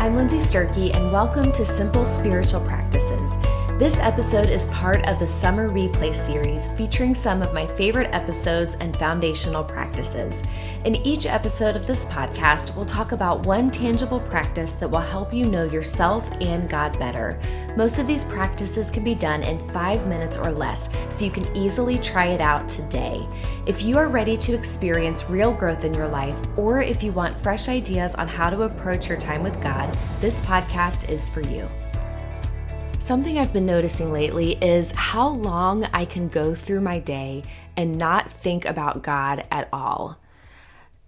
I'm Lindsay Sturkey, and welcome to Simple Spiritual Practices. This episode is part of the Summer Replay series featuring some of my favorite episodes and foundational practices. In each episode of this podcast, we'll talk about one tangible practice that will help you know yourself and God better. Most of these practices can be done in 5 minutes or less, so you can easily try it out today. If you are ready to experience real growth in your life, or if you want fresh ideas on how to approach your time with God, this podcast is for you. Something I've been noticing lately is how long I can go through my day and not think about God at all.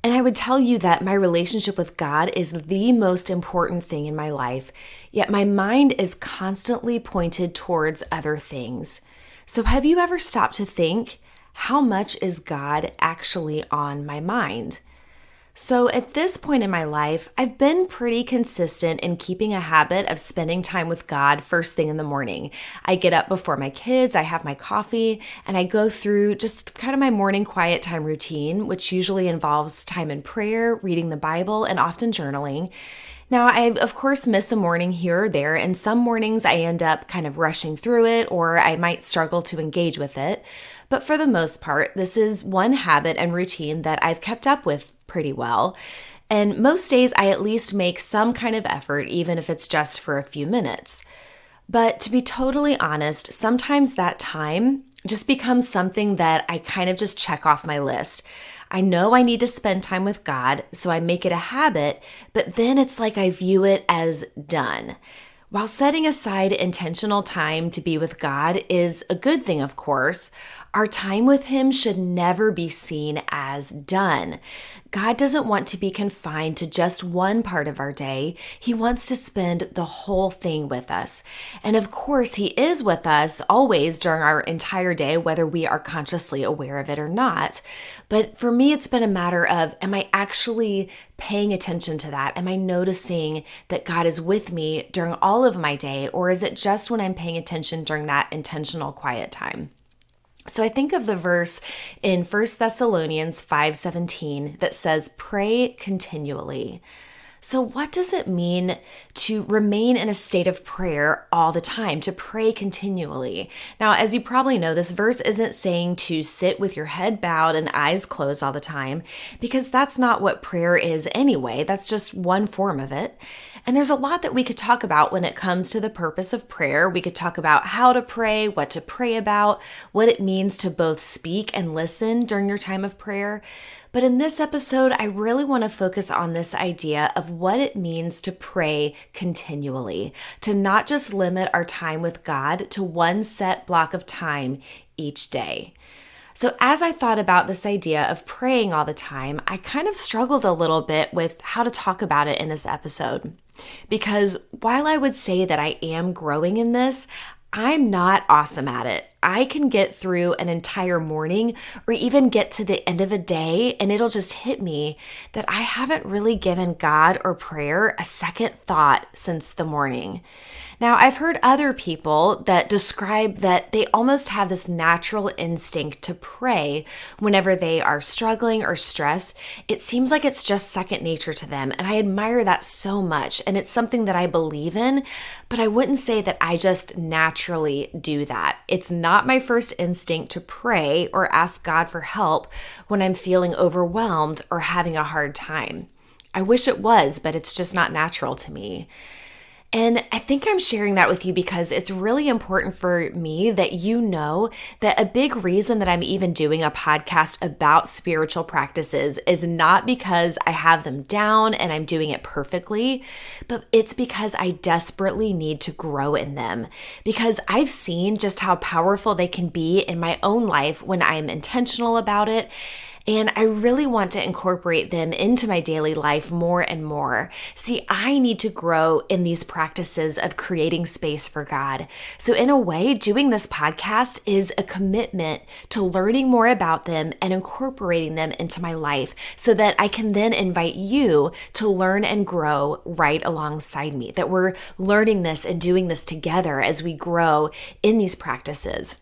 And I would tell you that my relationship with God is the most important thing in my life, yet my mind is constantly pointed towards other things. So have you ever stopped to think, how much is God actually on my mind? So at this point in my life, I've been pretty consistent in keeping a habit of spending time with God first thing in the morning. I get up before my kids, I have my coffee, and I go through just kind of my morning quiet time routine, which usually involves time in prayer, reading the Bible, and often journaling. Now, I, of course, miss a morning here or there, and some mornings I end up kind of rushing through it, or I might struggle to engage with it. But for the most part, this is one habit and routine that I've kept up with pretty well. And most days I at least make some kind of effort, even if it's just for a few minutes. But to be totally honest, sometimes that time just becomes something that I kind of just check off my list. I know I need to spend time with God, so I make it a habit, but then it's like I view it as done. While setting aside intentional time to be with God is a good thing, of course, our time with Him should never be seen as done. God doesn't want to be confined to just one part of our day. He wants to spend the whole thing with us. And of course, He is with us always during our entire day, whether we are consciously aware of it or not. But for me, it's been a matter of, am I actually paying attention to that? Am I noticing that God is with me during all of my day? Or is it just when I'm paying attention during that intentional quiet time? So I think of the verse in 1 Thessalonians 5:17 that says, "Pray continually." So what does it mean to remain in a state of prayer all the time, to pray continually? Now, as you probably know, this verse isn't saying to sit with your head bowed and eyes closed all the time, because that's not what prayer is anyway. That's just one form of it. And there's a lot that we could talk about when it comes to the purpose of prayer. We could talk about how to pray, what to pray about, what it means to both speak and listen during your time of prayer. But in this episode, I really want to focus on this idea of what it means to pray continually, to not just limit our time with God to one set block of time each day. So as I thought about this idea of praying all the time, I kind of struggled a little bit with how to talk about it in this episode. Because while I would say that I am growing in this, I'm not awesome at it. I can get through an entire morning or even get to the end of a day and it'll just hit me that I haven't really given God or prayer a second thought since the morning. Now, I've heard other people that describe that they almost have this natural instinct to pray whenever they are struggling or stressed. It seems like it's just second nature to them, and I admire that so much, and it's something that I believe in, but I wouldn't say that I just naturally do that. It's not my first instinct to pray or ask God for help when I'm feeling overwhelmed or having a hard time. I wish it was, but it's just not natural to me. And I think I'm sharing that with you because it's really important for me that you know that a big reason that I'm even doing a podcast about spiritual practices is not because I have them down and I'm doing it perfectly, but it's because I desperately need to grow in them. Because I've seen just how powerful they can be in my own life when I'm intentional about it. And I really want to incorporate them into my daily life more and more. See, I need to grow in these practices of creating space for God. So in a way, doing this podcast is a commitment to learning more about them and incorporating them into my life so that I can then invite you to learn and grow right alongside me, that we're learning this and doing this together as we grow in these practices.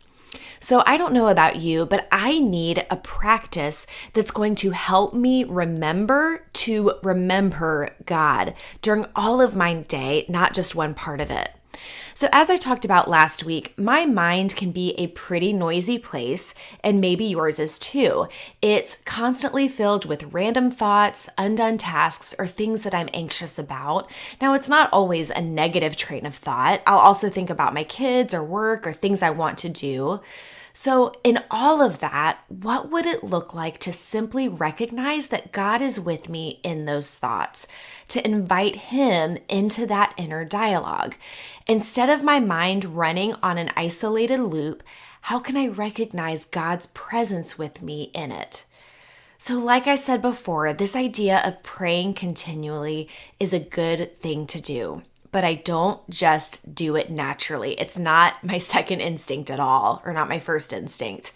So I don't know about you, but I need a practice that's going to help me remember to remember God during all of my day, not just one part of it. So as I talked about last week, my mind can be a pretty noisy place, and maybe yours is too. It's constantly filled with random thoughts, undone tasks, or things that I'm anxious about. Now, it's not always a negative train of thought. I'll also think about my kids or work or things I want to do. So in all of that, what would it look like to simply recognize that God is with me in those thoughts, to invite Him into that inner dialogue? Instead of my mind running on an isolated loop, how can I recognize God's presence with me in it? So like I said before, this idea of praying continually is a good thing to do. But I don't just do it naturally. It's not my second instinct at all, or not my first instinct.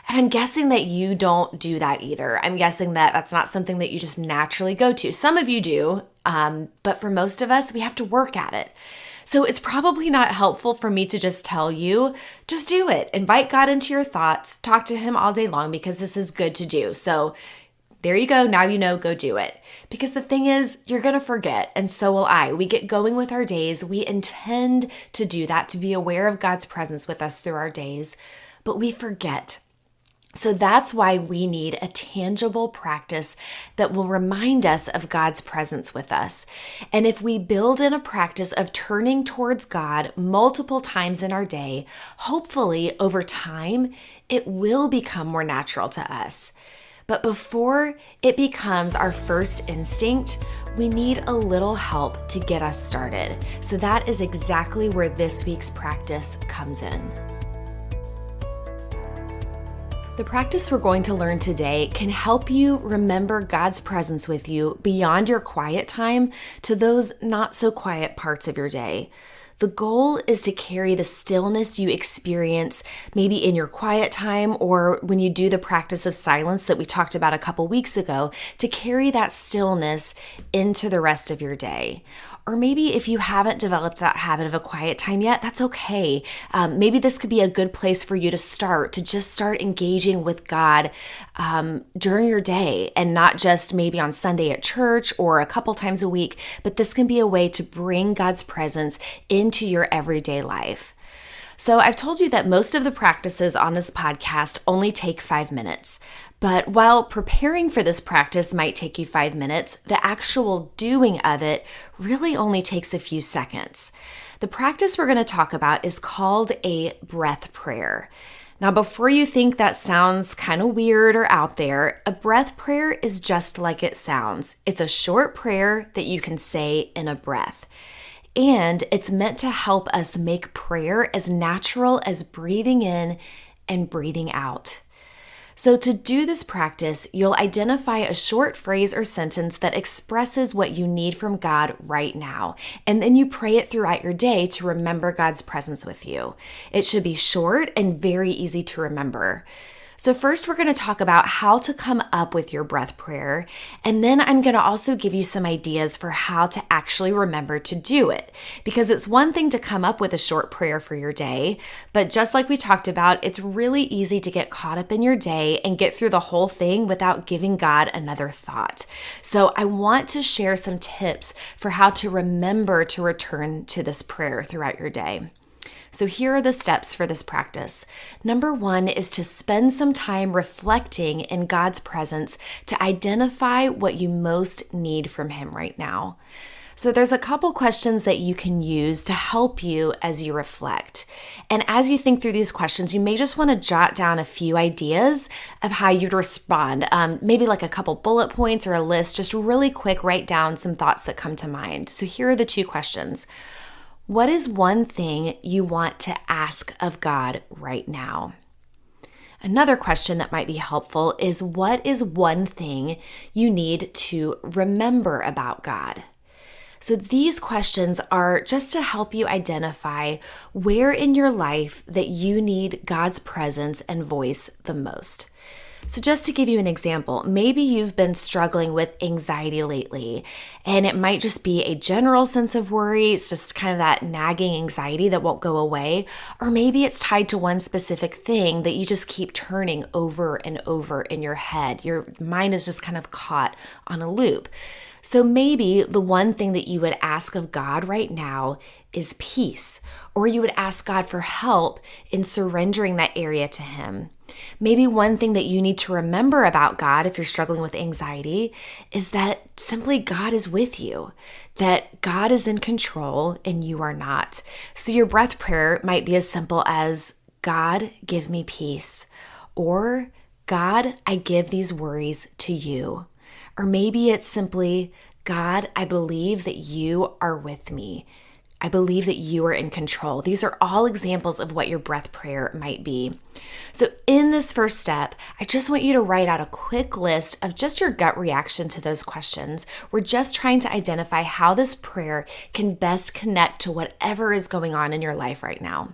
And I'm guessing that you don't do that either. I'm guessing that that's not something that you just naturally go to. Some of you do, but for most of us, we have to work at it. So it's probably not helpful for me to just tell you, just do it. Invite God into your thoughts, talk to Him all day long, because this is good to do. So there you go. Now you know, go do it. Because the thing is, you're going to forget, and so will I. We get going with our days. We intend to do that, to be aware of God's presence with us through our days, but we forget. So that's why we need a tangible practice that will remind us of God's presence with us. And if we build in a practice of turning towards God multiple times in our day, hopefully over time, it will become more natural to us. But before it becomes our first instinct, we need a little help to get us started. So that is exactly where this week's practice comes in. The practice we're going to learn today can help you remember God's presence with you beyond your quiet time to those not so quiet parts of your day. The goal is to carry the stillness you experience maybe in your quiet time or when you do the practice of silence that we talked about a couple weeks ago, to carry that stillness into the rest of your day. Or maybe if you haven't developed that habit of a quiet time yet, that's okay. Maybe this could be a good place for you to just start engaging with God during your day, and not just maybe on Sunday at church or a couple times a week, but this can be a way to bring God's presence into your everyday life. So I've told you that most of the practices on this podcast only take 5 minutes. But while preparing for this practice might take you 5 minutes, the actual doing of it really only takes a few seconds. The practice we're going to talk about is called a breath prayer. Now, before you think that sounds kind of weird or out there, a breath prayer is just like it sounds. It's a short prayer that you can say in a breath. And it's meant to help us make prayer as natural as breathing in and breathing out. So to do this practice, you'll identify a short phrase or sentence that expresses what you need from God right now, and then you pray it throughout your day to remember God's presence with you. It should be short and very easy to remember. So first, we're going to talk about how to come up with your breath prayer, and then I'm going to also give you some ideas for how to actually remember to do it, because it's one thing to come up with a short prayer for your day, but just like we talked about, it's really easy to get caught up in your day and get through the whole thing without giving God another thought. So I want to share some tips for how to remember to return to this prayer throughout your day. So here are the steps for this practice. Number 1 is to spend some time reflecting in God's presence to identify what you most need from Him right now. So there's a couple questions that you can use to help you as you reflect. And as you think through these questions, you may just want to jot down a few ideas of how you'd respond. Maybe like a couple bullet points or a list, just really quick, write down some thoughts that come to mind. So here are the 2 questions. What is one thing you want to ask of God right now? Another question that might be helpful is, what is one thing you need to remember about God? So these questions are just to help you identify where in your life that you need God's presence and voice the most. So just to give you an example, maybe you've been struggling with anxiety lately, and it might just be a general sense of worry. It's just kind of that nagging anxiety that won't go away. Or maybe it's tied to one specific thing that you just keep turning over and over in your head. Your mind is just kind of caught on a loop. So maybe the one thing that you would ask of God right now is peace, or you would ask God for help in surrendering that area to Him. Maybe one thing that you need to remember about God if you're struggling with anxiety is that simply God is with you, that God is in control and you are not. So your breath prayer might be as simple as, God, give me peace, or God, I give these worries to you. Or maybe it's simply, God, I believe that you are with me. I believe that you are in control. These are all examples of what your breath prayer might be. So in this first step, I just want you to write out a quick list of just your gut reaction to those questions. We're just trying to identify how this prayer can best connect to whatever is going on in your life right now.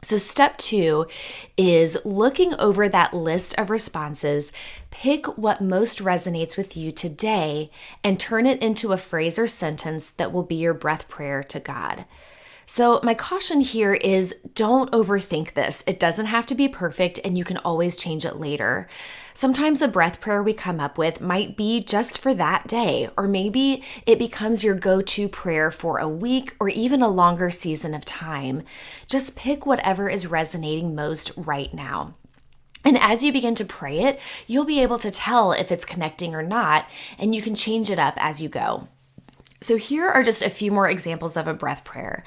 So step 2 is looking over that list of responses, pick what most resonates with you today and turn it into a phrase or sentence that will be your breath prayer to God. So my caution here is don't overthink this. It doesn't have to be perfect and you can always change it later. Sometimes a breath prayer we come up with might be just for that day, or maybe it becomes your go-to prayer for a week or even a longer season of time. Just pick whatever is resonating most right now. And as you begin to pray it, you'll be able to tell if it's connecting or not, and you can change it up as you go. So here are just a few more examples of a breath prayer.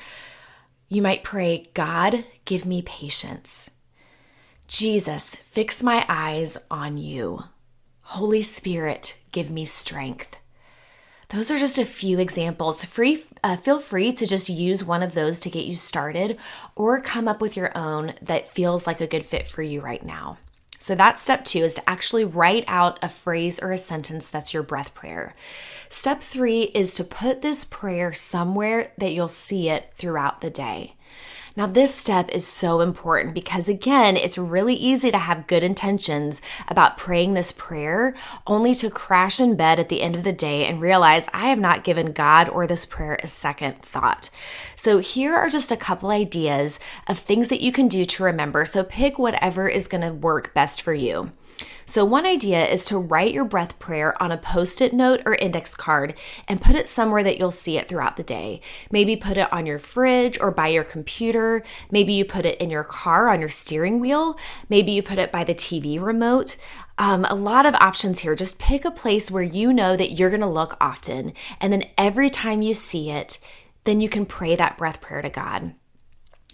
You might pray, God, give me patience. Jesus, fix my eyes on you. Holy Spirit, give me strength. Those are just a few examples. Feel free to just use one of those to get you started or come up with your own that feels like a good fit for you right now. So that's step 2, is to actually write out a phrase or a sentence that's your breath prayer. Step 3 is to put this prayer somewhere that you'll see it throughout the day. Now, this step is so important because, again, it's really easy to have good intentions about praying this prayer only to crash in bed at the end of the day and realize I have not given God or this prayer a second thought. So here are just a couple ideas of things that you can do to remember. So pick whatever is going to work best for you. So one idea is to write your breath prayer on a Post-it note or index card and put it somewhere that you'll see it throughout the day. Maybe put it on your fridge or by your computer. Maybe you put it in your car on your steering wheel. Maybe you put it by the TV remote. A lot of options here. Just pick a place where you know that you're going to look often. And then every time you see it, then you can pray that breath prayer to God.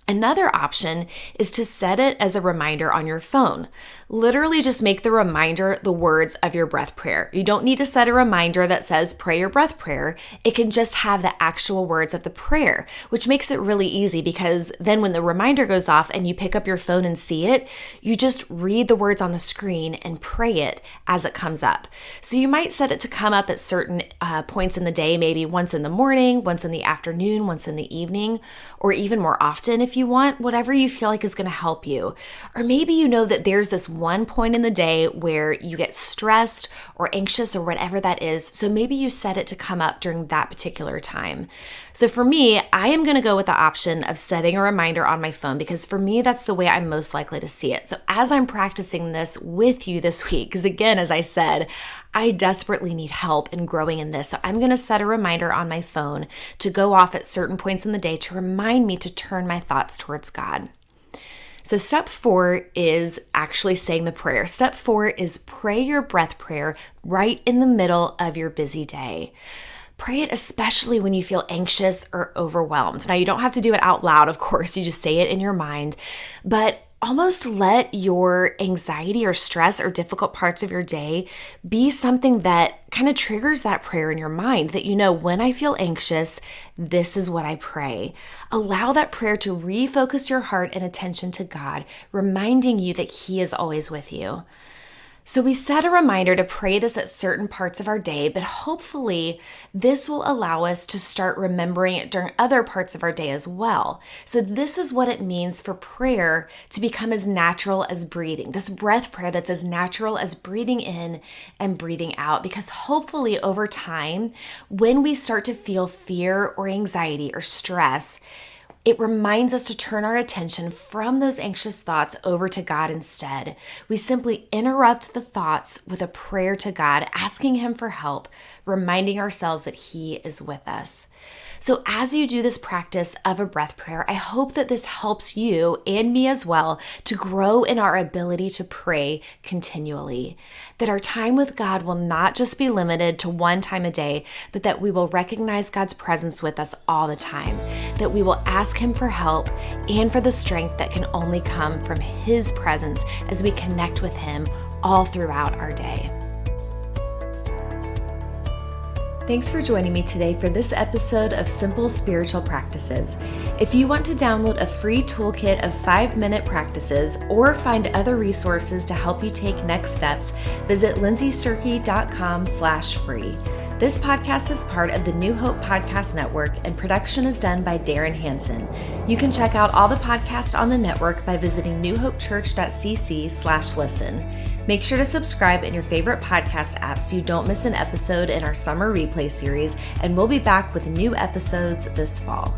Another option is to set it as a reminder on your phone. Literally just make the reminder the words of your breath prayer. You don't need to set a reminder that says pray your breath prayer. It can just have the actual words of the prayer, which makes it really easy because then when the reminder goes off and you pick up your phone and see it, you just read the words on the screen and pray it as it comes up. So you might set it to come up at certain points in the day, maybe once in the morning, once in the afternoon, once in the evening, or even more often if you want, whatever you feel like is going to help you. Or maybe you know that there's this one point in the day where you get stressed or anxious or whatever that is. So maybe you set it to come up during that particular time. So for me, I am going to go with the option of setting a reminder on my phone because for me, that's the way I'm most likely to see it. So as I'm practicing this with you this week, because again, as I said, I desperately need help in growing in this. So I'm going to set a reminder on my phone to go off at certain points in the day to remind me to turn my thoughts towards God. So step 4 is actually saying the prayer. Step 4 is pray your breath prayer right in the middle of your busy day. Pray it especially when you feel anxious or overwhelmed. Now, you don't have to do it out loud, of course. You just say it in your mind, but almost let your anxiety or stress or difficult parts of your day be something that kind of triggers that prayer in your mind, that you know, when I feel anxious, this is what I pray. Allow that prayer to refocus your heart and attention to God, reminding you that He is always with you. So we set a reminder to pray this at certain parts of our day, but hopefully this will allow us to start remembering it during other parts of our day as well. So this is what it means for prayer to become as natural as breathing, this breath prayer that's as natural as breathing in and breathing out, because hopefully over time, when we start to feel fear or anxiety or stress, it reminds us to turn our attention from those anxious thoughts over to God instead. We simply interrupt the thoughts with a prayer to God, asking Him for help, reminding ourselves that He is with us. So as you do this practice of a breath prayer, I hope that this helps you and me as well to grow in our ability to pray continually. That our time with God will not just be limited to one time a day, but that we will recognize God's presence with us all the time. That we will ask Him for help and for the strength that can only come from His presence as we connect with Him all throughout our day. Thanks for joining me today for this episode of Simple Spiritual Practices. If you want to download a free toolkit of 5-minute practices or find other resources to help you take next steps, visit lindsaysturkey.com/free. This podcast is part of the New Hope Podcast Network, and production is done by Darren Hansen. You can check out all the podcasts on the network by visiting newhopechurch.cc/listen. Make sure to subscribe in your favorite podcast app so you don't miss an episode in our summer replay series, and we'll be back with new episodes this fall.